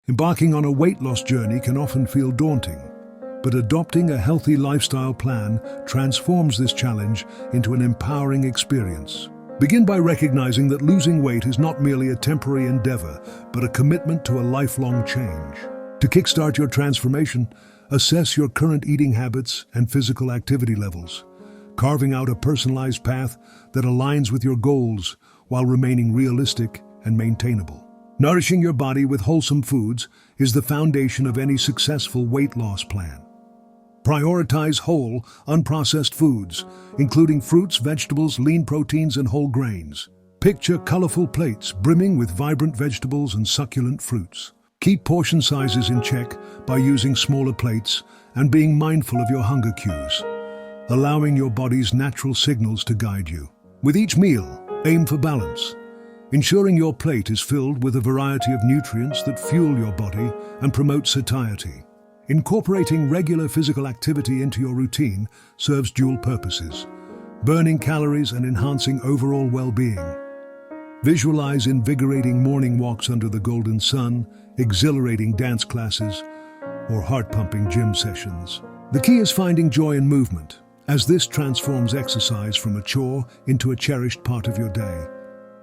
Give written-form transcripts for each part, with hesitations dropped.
Embarking on a weight loss journey can often feel daunting, but adopting a healthy lifestyle plan transforms this challenge into an empowering experience. Begin by recognizing that losing weight is not merely a temporary endeavor, but a commitment to a lifelong change. To kickstart your transformation, assess your current eating habits and physical activity levels, carving out a personalized path that aligns with your goals while remaining realistic and maintainable. Nourishing your body with wholesome foods is the foundation of any successful weight loss plan. Prioritize whole, unprocessed foods, including fruits, vegetables, lean proteins, and whole grains. Picture colorful plates brimming with vibrant vegetables and succulent fruits. Keep portion sizes in check by using smaller plates and being mindful of your hunger cues, allowing your body's natural signals to guide you. With each meal, aim for balance, ensuring your plate is filled with a variety of nutrients that fuel your body and promote satiety. Incorporating regular physical activity into your routine serves dual purposes, burning calories and enhancing overall well-being. Visualize invigorating morning walks under the golden sun, exhilarating dance classes, or heart-pumping gym sessions. The key is finding joy in movement, as this transforms exercise from a chore into a cherished part of your day.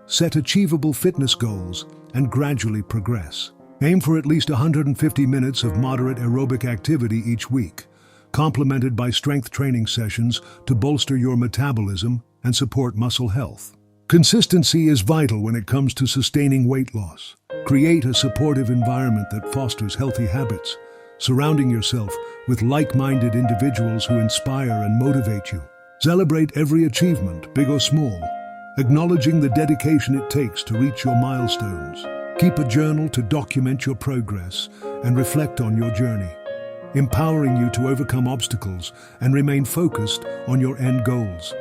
Set achievable fitness goals and gradually progress. Aim for at least 150 minutes of moderate aerobic activity each week, complemented by strength training sessions to bolster your metabolism and support muscle health. Consistency is vital when it comes to sustaining weight loss. Create a supportive environment that fosters healthy habits, surrounding yourself with like-minded individuals who inspire and motivate you. Celebrate every achievement, big or small, acknowledging the dedication it takes to reach your milestones. Keep a journal to document your progress and reflect on your journey, empowering you to overcome obstacles and remain focused on your end goals.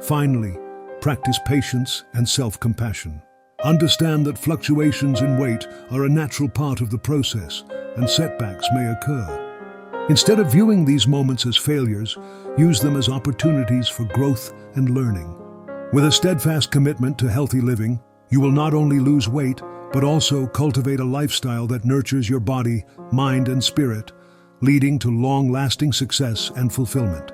Finally, practice patience and self-compassion. Understand that fluctuations in weight are a natural part of the process, and setbacks may occur. Instead of viewing these moments as failures, use them as opportunities for growth and learning. With a steadfast commitment to healthy living, you will not only lose weight, but also cultivate a lifestyle that nurtures your body, mind, and spirit, leading to long-lasting success and fulfillment.